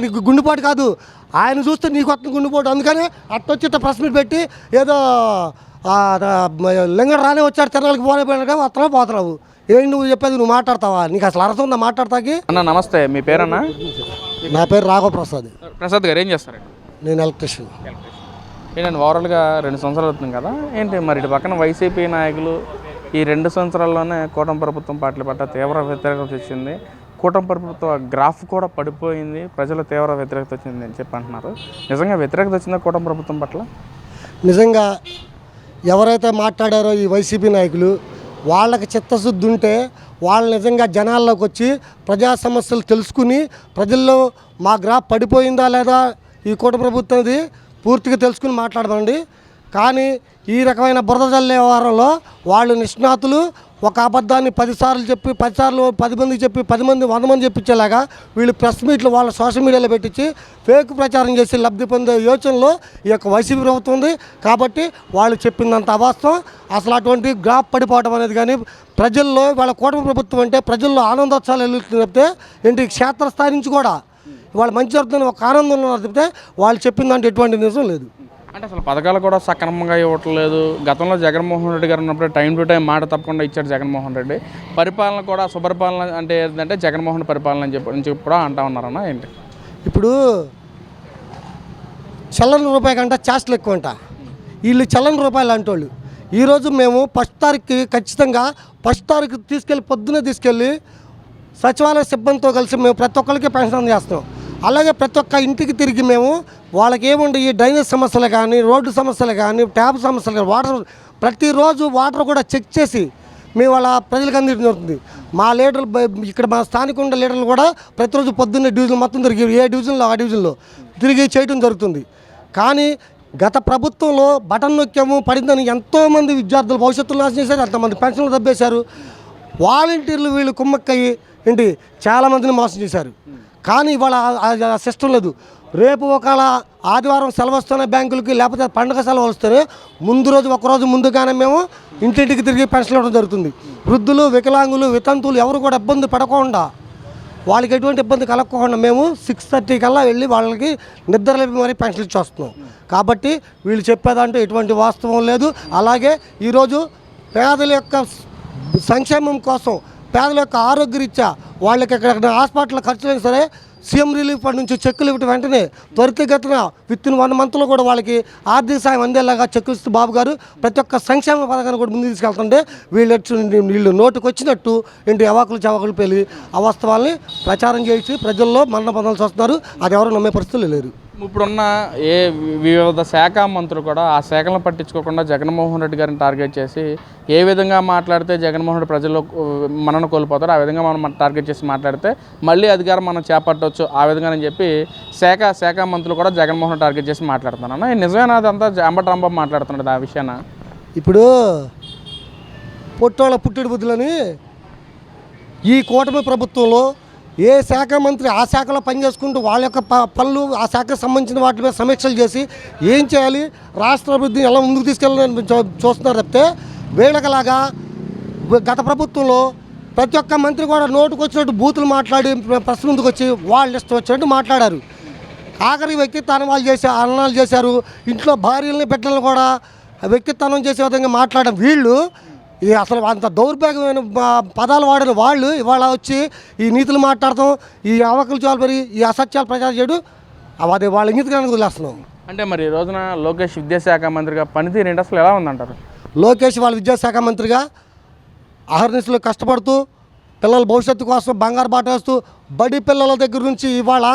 ఆయనకి గుండెపోటు కాదు, ఆయన చూస్తే నీకు వస్తుంది గుండెపోటు. అందుకని అట్టొచ్చి ప్రెస్ మీట్ పెట్టి ఏదో లింగడు రానే వచ్చాడు తిరణాలకి పోలేపోయినా వస్తున్నావు పోతున్నావు. ఏంటి నువ్వు చెప్పేది? నువ్వు మాట్లాడతావా? నీకు అసలు అర్థం ఉందా మాట్లాడతాకి? అన్న నమస్తే, మీ పేరన్నా? నా పేరు రాఘవ ప్రసాద్. ప్రసాద్ గారు ఏం చేస్తారండి? నేను ఎలక్ట్రీషియన్. ఏంటంటే ఓవరాల్గా 2 సంవత్సరాలు అవుతుంది కదా, ఏంటి మరి ఇటు పక్కన వైసీపీ నాయకులు ఈ 2 సంవత్సరాల్లోనే కూటమి ప్రభుత్వం పార్టీల పట్ల తీవ్ర వ్యతిరేకత వచ్చింది, కూటమి ప్రభుత్వ గ్రాఫ్ కూడా పడిపోయింది, ప్రజలు తీవ్ర వ్యతిరేకత వచ్చింది అని చెప్పి అంటున్నారు. నిజంగా వ్యతిరేకత వచ్చిందా కూటమి ప్రభుత్వం పట్ల? నిజంగా ఎవరైతే మాట్లాడారో ఈ వైసీపీ నాయకులు, వాళ్ళకి చిత్తశుద్ధి ఉంటే వాళ్ళు నిజంగా జనాల్లోకి వచ్చి ప్రజా సమస్యలు తెలుసుకుని ప్రజల్లో మా గ్రాఫ్ పడిపోయిందా లేదా ఈ కూటమి ప్రభుత్వంది పూర్తిగా తెలుసుకుని మాట్లాడదండి. కానీ ఈ రకమైన బురద జల్లే వ్యవహారంలో వాళ్ళు నిష్ణాతులు. ఒక అబద్ధాన్ని 10 సార్లు చెప్పి 10 సార్లు 10 మందికి చెప్పి 10 మంది 100 మంది చెప్పించేలాగా వీళ్ళు ప్రెస్ మీట్లు వాళ్ళ సోషల్ మీడియాలో పెట్టించి ఫేక్ ప్రచారం చేసి లబ్ధి పొందే యోచనలో ఈ యొక్క వైసీపీ ప్రభుత్వం ఉంది. కాబట్టి వాళ్ళు చెప్పిందంత అవాస్తవం. అసలు అటువంటి గ్రాఫ్ పడిపోవడం అనేది కానీ ప్రజల్లో వాళ్ళ కూటమి ప్రభుత్వం అంటే ప్రజల్లో ఆనందోత్సవాలు వెళ్తుంది చెప్తే ఏంటి క్షేత్రస్థాయి నుంచి కూడా వాళ్ళు మంచి జరుగుతుంది ఒక ఆనందం ఉన్నారు చెప్తే వాళ్ళు చెప్పిందంటే ఎటువంటి నిజం లేదు. అంటే అసలు పథకాలు కూడా సక్రమంగా ఇవ్వట్లేదు. గతంలో జగన్మోహన్ రెడ్డి గారు ఉన్నప్పుడు టైం టు టైం మాట తప్పకుండా ఇచ్చాడు జగన్మోహన్ రెడ్డి. పరిపాలన కూడా సుపరిపాలన అంటే ఏంటంటే జగన్మోహన్ పరిపాలన అని చెప్పి కూడా అంటా ఉన్నారన్న. ఏంటి ఇప్పుడు చల్లని రూపాయి కంటే చేష్టలు ఎక్కువ అంట. వీళ్ళు చల్లని రూపాయలు అంటోళ్ళు. ఈరోజు మేము 1వ తారీఖుకి ఖచ్చితంగా 1వ తారీఖు పొద్దున్నే తీసుకెళ్ళి సచివాలయ సిబ్బందితో కలిసి మేము ప్రతి ఒక్కరికి పెన్షన్ చేస్తాం. అలాగే ప్రతి ఒక్క ఇంటికి తిరిగి మేము వాళ్ళకి ఏముండే ఈ డ్రైనేజ్ సమస్యలు కానీ రోడ్డు సమస్యలు కానీ ట్యాప్ సమస్యలు కానీ వాటర్ ప్రతిరోజు వాటర్ కూడా చెక్ చేసి మేము వాళ్ళ ప్రజలకు అందించడం జరుగుతుంది. మా లీడర్లు ఇక్కడ మా స్థానిక ఉండే లీడర్లు కూడా ప్రతిరోజు పొద్దున్నే డివిజన్ మొత్తం తిరిగి ఏ డివిజన్లో ఆ డివిజన్లో తిరిగి చేయడం జరుగుతుంది. కానీ గత ప్రభుత్వంలో బటన్ నొక్కాము పడిందని ఎంతోమంది విద్యార్థులు భవిష్యత్తులో నాశనం చేశారు, ఎంతమంది పెన్షన్లు దబ్బేశారు. వాలంటీర్లు వీళ్ళు కుమ్మక్కయ్యి ఏంటి చాలామందిని మోసం చేశారు. కానీ ఇవాళ ఆ సిస్టమ్ లేదు. రేపు ఒకవేళ ఆదివారం సెలవు వస్తేనే బ్యాంకులకి లేకపోతే పండుగ సెలవు వస్తేనే ముందు రోజు ఒకరోజు ముందుగానే మేము ఇంటింటికి తిరిగి పెన్షన్ ఇవ్వడం జరుగుతుంది. వృద్ధులు వికలాంగులు వితంతువులు ఎవరు కూడా ఇబ్బంది పడకుండా వాళ్ళకి ఎటువంటి ఇబ్బంది కలగకుండా మేము 6:30 కల్లా వెళ్ళి వాళ్ళకి నిద్ర లేపి మరీ పెన్షన్ ఇచ్చి వస్తున్నాం. కాబట్టి వీళ్ళు చెప్పేదంటే ఎటువంటి వాస్తవం లేదు. అలాగే ఈరోజు పేదల యొక్క సంక్షేమం కోసం పేదల యొక్క ఆరోగ్యరీత్యా వాళ్ళకి ఎక్కడ హాస్పిటల్ ఖర్చులైనా సరే సీఎం రిలీఫ్ ఫండ్ నుంచి చెక్కులు ఇవ్వటం వెంటనే త్వరితగతిన విత్-ఇన్ 1 మంత్లో కూడా వాళ్ళకి ఆర్థిక సాయం అందేలాగా చెక్కు ఇస్తూ బాబు గారు ప్రతి ఒక్క సంక్షేమ పథకాన్ని కూడా ముందుకు తీసుకెళ్తుంటే వీళ్ళు నోటుకు వచ్చినట్టు ఏంటి అవాకులు చవాకులు పెళ్ళి అవాస్తవాల్ని ప్రచారం చేసి ప్రజల్లో మరణ పొందాల్సి వస్తున్నారు. అది ఎవరు నమ్మే పరిస్థితులు లేరు. ఇప్పుడున్న వివిధ శాఖ మంత్రులు కూడా ఆ శాఖలను పట్టించుకోకుండా జగన్మోహన్ రెడ్డి గారిని టార్గెట్ చేసి ఏ విధంగా మాట్లాడితే జగన్మోహన్ రెడ్డి ప్రజల్లో మనను కోల్పోతారు, ఆ విధంగా మనం టార్గెట్ చేసి మాట్లాడితే మళ్ళీ అధికారం మనం చేపట్టవచ్చు ఆ విధంగా అని చెప్పి శాఖ మంత్రులు కూడా జగన్మోహన్ టార్గెట్ చేసి మాట్లాడుతున్నాను. నిజమేనా అదంతా అంబటరాంబాబు మాట్లాడుతున్నాడు ఆ విషయాన? ఇప్పుడు పొట్టోళ్ళ పుట్టుడు బుద్ధులని ఈ కూటమి ప్రభుత్వంలో ఏ శాఖ మంత్రి ఆ శాఖలో పనిచేసుకుంటూ వాళ్ళ యొక్క పనులు ఆ శాఖకు సంబంధించిన వాటి మీద సమీక్షలు చేసి ఏం చేయాలి రాష్ట్ర అభివృద్ధిని ఎలా ముందుకు తీసుకెళ్ళాలని చూస్తున్నారు తప్పితే వీళ్ళకలాగా గత ప్రభుత్వంలో ప్రతి ఒక్క మంత్రి కూడా నోటుకు వచ్చినట్టు బూతులు మాట్లాడి ప్రెస్ ముందుకు వచ్చి వాళ్ళు ఇష్టం వచ్చినట్టు మాట్లాడారు. ఆఖరి వ్యక్తిత్వాన్ని వాళ్ళు అన్నాలు చేశారు. ఇంట్లో భార్యలని బిడ్డలను కూడా వ్యక్తిత్వం చేసే విధంగా మాట్లాడడం వీళ్ళు ఈ అసలు అంత దౌర్భాగ్యమైన పదాలు వాడిన వాళ్ళు ఇవాళ వచ్చి ఈ నీతులు మాట్లాడతాం, ఈ అవకలు చాలుపరి ఈ అసత్యాలు ప్రచారం చేయడం అది వాళ్ళ నీతిగానే వదిలేస్తున్నాం. అంటే మరి ఈ రోజున లోకేష్ విద్యాశాఖ మంత్రిగా పనితీరు ఏంటి అసలు ఎలా ఉందంటారు? లోకేష్ వాళ్ళ విద్యాశాఖ మంత్రిగా అహర్నిశలు కష్టపడుతూ పిల్లల భవిష్యత్తు కోసం బంగారు బాట వేస్తూ బడి పిల్లల దగ్గర నుంచి ఇవాళ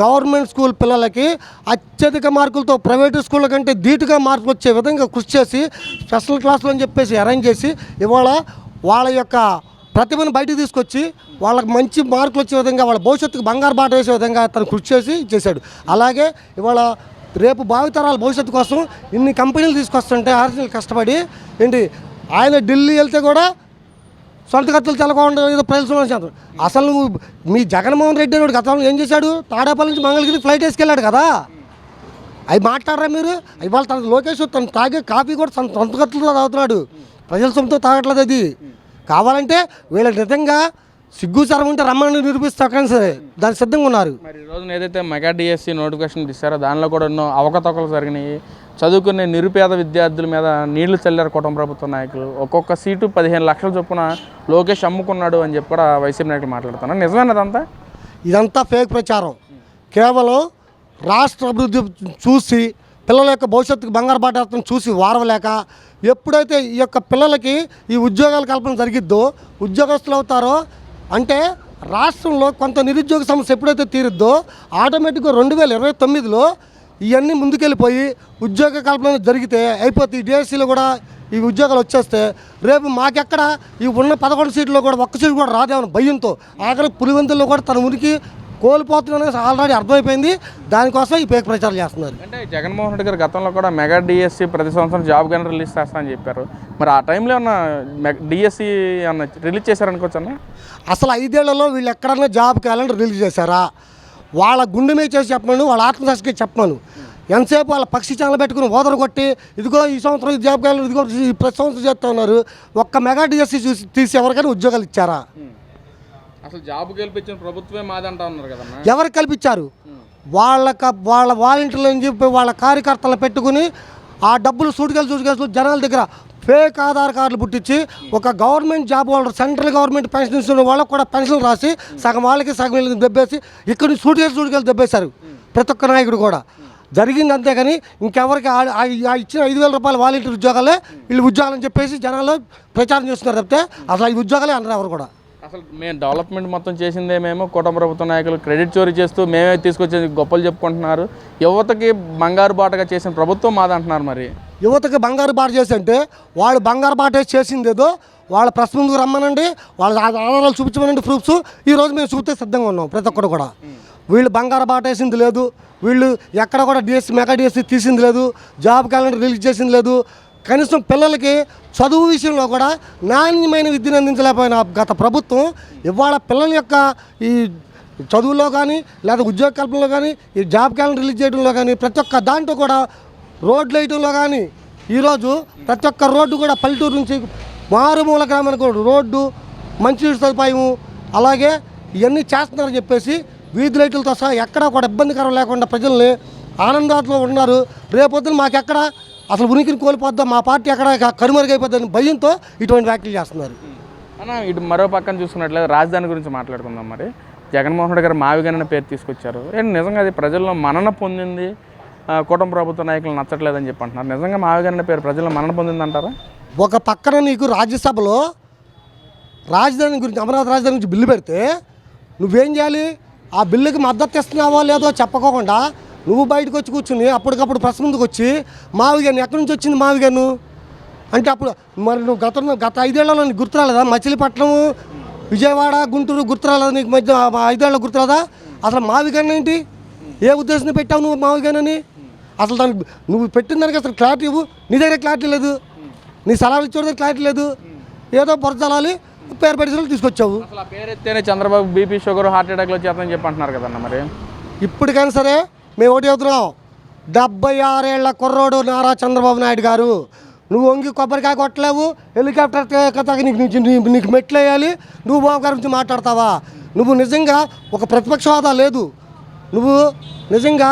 గవర్నమెంట్ స్కూల్ పిల్లలకి అత్యధిక మార్కులతో ప్రైవేటు స్కూళ్ళ కంటే ధీటుగా మార్కులు వచ్చే విధంగా కృషి చేసి స్పెషల్ క్లాసులు అని చెప్పేసి అరేంజ్ చేసి ఇవాళ వాళ్ళ యొక్క ప్రతిభను బయటకు తీసుకొచ్చి వాళ్ళకి మంచి మార్కులు వచ్చే విధంగా వాళ్ళ భవిష్యత్తుకు బంగారు బాట వేసే విధంగా తను కృషి చేసి చేశాడు. అలాగే ఇవాళ రేపు భావితరాల భవిష్యత్తు కోసం ఇన్ని కంపెనీలు తీసుకొస్తుంటే ఆర్జినల్ కష్టపడి ఏంటి ఆయన ఢిల్లీ వెళ్తే కూడా సొంత ఖర్చులు తెలకుండా ఏదో ప్రజలు చేస్తారు. అసలు నువ్వు మీ జగన్మోహన్ రెడ్డి అని గతంలో ఏం చేశాడు? తాడేపల్లి నుంచి మంగళగిరి ఫ్లైట్ వేసుకెళ్ళాడు కదా, అవి మాట్లాడరా మీరు? ఇవాళ తన లోకేష్ తను తాగే కాఫీ కూడా సొంత ఖర్చులతో తాగుతున్నాడు, ప్రజల సొంతతో తాగట్లేదు. అది కావాలంటే వీళ్ళ నిజంగా సిగ్గుచారం ఉంటే రమ్మని నిరూపిస్తే కానీ సరే దానికి సిద్ధంగా ఉన్నారు. మరి ఈ రోజున ఏదైతే మెగా డిఎస్సి నోటిఫికేషన్ ఇస్తారో దానిలో కూడా ఎన్నో అవకతవకలు జరిగినాయి. చదువుకునే నిరుపేద విద్యార్థుల మీద నీళ్లు చల్లారు కుటుంబ ప్రభుత్వ నాయకులు. ఒక్కొక్క సీటు 15 లక్షల చొప్పున లోకేష్ అమ్ముకున్నాడు అని చెప్పి కూడా వైసీపీ నాయకులు మాట్లాడుతున్నారు. నిజమేనదంతా? ఇదంతా ఫేక్ ప్రచారం. కేవలం రాష్ట్ర అభివృద్ధి చూసి పిల్లల యొక్క భవిష్యత్తుకు బంగారు బాటను చూసి వారవలేక ఎప్పుడైతే ఈ యొక్క పిల్లలకి ఈ ఉద్యోగాల కల్పన జరిగిద్దో ఉద్యోగస్తులు అవుతారో అంటే రాష్ట్రంలో కొంత నిరుద్యోగ సమస్య ఎప్పుడైతే తీరుద్దో ఆటోమేటిక్గా 2029లో ఇవన్నీ ముందుకెళ్ళిపోయి ఉద్యోగ కల్పన జరిగితే అయిపోతే ఈ డిఎస్సీలో కూడా ఈ ఉద్యోగాలు వచ్చేస్తే రేపు మాకెక్కడ ఈ ఉన్న 11 సీట్లో కూడా ఒక్క సీటు కూడా రాదేమన్న భయంతో ఆఖరి పులివెందుల్లో కూడా తన ఉనికి కోల్పోతుందనేది ఆల్రెడీ అర్థమైపోయింది. దానికోసం ఈ పేక్ ప్రచారం చేస్తున్నారు. అంటే జగన్మోహన్ రెడ్డి గారు గతంలో కూడా మెగా డిఎస్సి ప్రతి సంవత్సరం జాబ్ గన్ రిలీజ్ చేస్తామని చెప్పారు. మరి ఆ టైంలో ఉన్న డిఎస్సి అన్న రిలీజ్ చేశారనుకోవచ్చు అన్న? అసలు 5 ఏళ్లలో వీళ్ళు ఎక్కడన్నా జాబ్ క్యాలెండర్ రిలీజ్ చేశారా? వాళ్ళ గుండె మీద చేసి చెప్పమను, వాళ్ళ ఆత్మసాక్షికి చెప్పమను. ఎంతసేపు వాళ్ళ పక్షి ఛానల్ పెట్టుకుని ఓదరు కొట్టి ఇదిగో ఈ సంవత్సరం ఈ జాబ్ క్యాలెండర్ ఇదిగో ప్రతి సంవత్సరం చేస్తూ ఉన్నారు. ఒక్క మెగా డిఎస్సి చూసి తీసి ఎవరికైనా ఉద్యోగాలు ఇచ్చారా? అసలు జాబ్ గెలిపించిన ప్రభుత్వమే మాదంటా ఉన్నారు కదన్నా. ఎవరికి కల్పించారు? వాళ్ళ వాలంటీర్లు అని చెప్పి వాళ్ళ కార్యకర్తలు పెట్టుకుని ఆ డబ్బులు సూటికేసు జనాల దగ్గర ఫేక్ ఆధార్ కార్డులు పుట్టించి ఒక government job holder central government pension ఇస్తున్న వాళ్ళకు కూడా పెన్షన్ రాసి సగం వాళ్ళకి సగం వీళ్ళకి దెబ్బేసి ఇక్కడ నుంచి సూటికేసు దెబ్బేశారు ప్రతి ఒక్క నాయకుడు కూడా. జరిగింది అంతేగాని ఇంకెవరికి ఇచ్చిన 5,000 రూపాయల వాలంటీర్ ఉద్యోగాలే వీళ్ళు ఉద్యోగాలని చెప్పేసి జనాలు ప్రచారం చేస్తున్నారు తప్పితే అసలు ఈ ఉద్యోగాలే అన్నారు ఎవరు కూడా. అసలు మేము డెవలప్మెంట్ మొత్తం చేసిందే మేము కుటుంబ ప్రభుత్వ నాయకులు క్రెడిట్ చోరీ చేస్తూ మేమే తీసుకొచ్చేది గొప్పలు చెప్పుకుంటున్నారు. యువతకి బంగారు బాటగా చేసిన ప్రభుత్వం మాదంటున్నారు. మరి యువతకి బంగారు బాట చేసి అంటే వాళ్ళు బంగారు బాట చేసింది ఏదో వాళ్ళ ప్రెస్ ముందుకు రమ్మనండి, వాళ్ళ ఆధారాలు చూపించమనండి ప్రూఫ్స్. ఈరోజు మేము చూస్తే సిద్ధంగా ఉన్నాం ప్రతి ఒక్కరు కూడా. వీళ్ళు బంగారు బాట వేసింది లేదు, వీళ్ళు ఎక్కడ కూడా మెగా డిఎస్సి తీసింది లేదు, జాబ్ క్యాలెండర్ రిలీజ్ చేసింది లేదు. కనీసం పిల్లలకి చదువు విషయంలో కూడా నాణ్యమైన విద్యను అందించలేకపోయిన గత ప్రభుత్వం ఇవాళ పిల్లల యొక్క ఈ చదువులో కానీ లేదా ఉద్యోగ కల్పనలో కానీ ఈ జాబ్ క్యాలెండర్ రిలీజ్ చేయడంలో కానీ ప్రతి ఒక్క దాంట్లో కూడా రోడ్లు వేయడంలో కానీ ఈరోజు ప్రతి ఒక్క రోడ్డు కూడా పల్లెటూరు నుంచి మారుమూల గ్రామానికి కూడా రోడ్డు, మంచినీటి సదుపాయము అలాగే ఇవన్నీ చేస్తున్నారని చెప్పేసి వీధి లైట్లతో సహా ఎక్కడా కూడా ఇబ్బందికరం లేకుండా ప్రజల్ని ఆనందాలతో ఉన్నారు. రేపొద్దున మాకెక్కడ అసలు ఉనికిని కోల్పోద్దాం, మా పార్టీ ఎక్కడ కనుమరుగైపోద్దని భయంతో ఇటువంటి వ్యాఖ్యలు చేస్తున్నారు. అన్న ఇటు మరో పక్కన చూసుకున్నట్లయితే రాజధాని గురించి మాట్లాడుకుందాం. మరి జగన్మోహన్ రెడ్డి గారు మావిగన్ అనే పేరు తీసుకొచ్చారు. నిజంగా అది ప్రజల్లో మన్నన పొందింది, కుటుంబ ప్రభుత్వ నాయకులు నచ్చట్లేదని చెప్పి అంటున్నారు. నిజంగా మావిగన్ అనే పేరు ప్రజల్లో మన్నన పొందింది అంటారా? ఒక పక్కన నీకు రాజ్యసభలో రాజధాని గురించి అమరావతి రాజధాని గురించి బిల్లు పెడితే నువ్వేం చేయాలి? ఆ బిల్లుకి మద్దతు ఇస్తున్నావో లేదో చెప్పకోకుండా నువ్వు బయటకు వచ్చి కూర్చుని అప్పటికప్పుడు ప్రెస్ ముందుకు వచ్చి మావిగన్ ఎక్కడి నుంచి వచ్చింది మావిగను అంటే అప్పుడు మరి నువ్వు గత 5 ఏళ్లలో నీకు గుర్తురాలేదా? మచిలీపట్నం, విజయవాడ, గుంటూరు గుర్తురాలేదా నీకు? మధ్య 5 ఏళ్ళలో గుర్తురాదా? అసలు మావిగన్ ఏంటి? ఏ ఉద్దేశంతో పెట్టావు నువ్వు మావిగన్ అని? అసలు దానికి నువ్వు పెట్టిన దానికి అసలు క్లారిటీ ఇవ్వు. నీ దగ్గర క్లారిటీ లేదు, నీ సలహాలు ఇచ్చే దగ్గర క్లారిటీ లేదు. ఏదో పొరచలాలి పేరు పెట్టి తీసుకొచ్చావు. అసలు ఆ పేరు ఎత్తేనే చంద్రబాబు బీపీ షుగర్ హార్ట్ అటాక్లో చేద్దామని చెప్పి అంటున్నారు కదన్న. మరి ఇప్పటికైనా సరే మేము ఒకటి చెబుతున్నాం, 76 ఏళ్ల కుర్రోడు నారా చంద్రబాబు నాయుడు గారు, నువ్వు వంగి కొబ్బరికాయ కొట్టలేవు, హెలికాప్టర్ కథకి నీకు మెట్లు వేయాలి, నువ్వు బాబు గారి గురించి మాట్లాడతావా? నువ్వు నిజంగా ఒక ప్రతిపక్ష హోదా లేదు, నువ్వు నిజంగా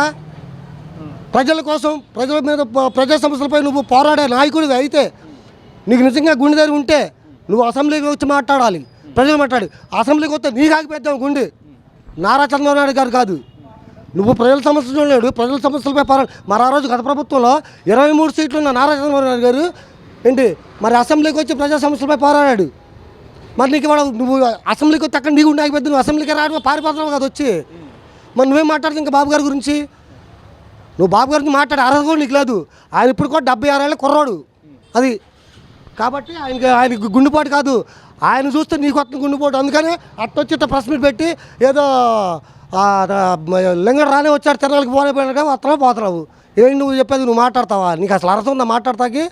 ప్రజల కోసం ప్రజల మీద ప్రజా సమస్యలపై నువ్వు పోరాడే నాయకుడివి అయితే నీకు నిజంగా గుండె దగ్గర ఉంటే నువ్వు అసెంబ్లీకి వచ్చి మాట్లాడాలి, ప్రజలు మాట్లాడి. అసెంబ్లీకి వస్తే నీకు ఆగిపోద్దాం గుండె, నారా చంద్రబాబు నాయుడు గారు కాదు. నువ్వు ప్రజల సమస్యలు చూడలేడు, ప్రజల సమస్యలపై పోరాడు. మరి ఆ రోజు గత ప్రభుత్వంలో 23 సీట్లు ఉన్న నారా చంద్రబాబు నాయుడు గారు ఏంటి మరి అసెంబ్లీకి వచ్చి ప్రజా సమస్యలపై పోరాడాడు. మరి నీకు ఇవాళ నువ్వు అసెంబ్లీకి వచ్చి అక్కడ నీకు ఉండి ఆగిపోద్ది, నువ్వు అసెంబ్లీకి రావడం పారిపోతున్నావు కదా వచ్చి. మరి నువ్వేం మాట్లాడుతుంది ఇంకా బాబు గారి గురించి? నువ్వు బాబు గారి గురించి మాట్లాడే అర్హత కూడా నీకు లేదు. ఆయన ఇప్పుడు కూడా 76 ఏళ్ళ కుర్రాడు అది. కాబట్టి ఆయనకి గుండెపోటు కాదు, ఆయన చూస్తే నీకు వస్తుంది గుండెపోటు. అందుకని అట్టొచ్చి ప్రెస్ మీట్ పెట్టి ఏదో లింగడు రానే వచ్చాడు తిరణాలకి పోలేకపోయినా వస్తున్నావు పోతున్నావు. ఏంటి నువ్వు చెప్పేది? నువ్వు మాట్లాడతావా? నీకు అసలు అర్థం ఉందా మాట్లాడతాకి?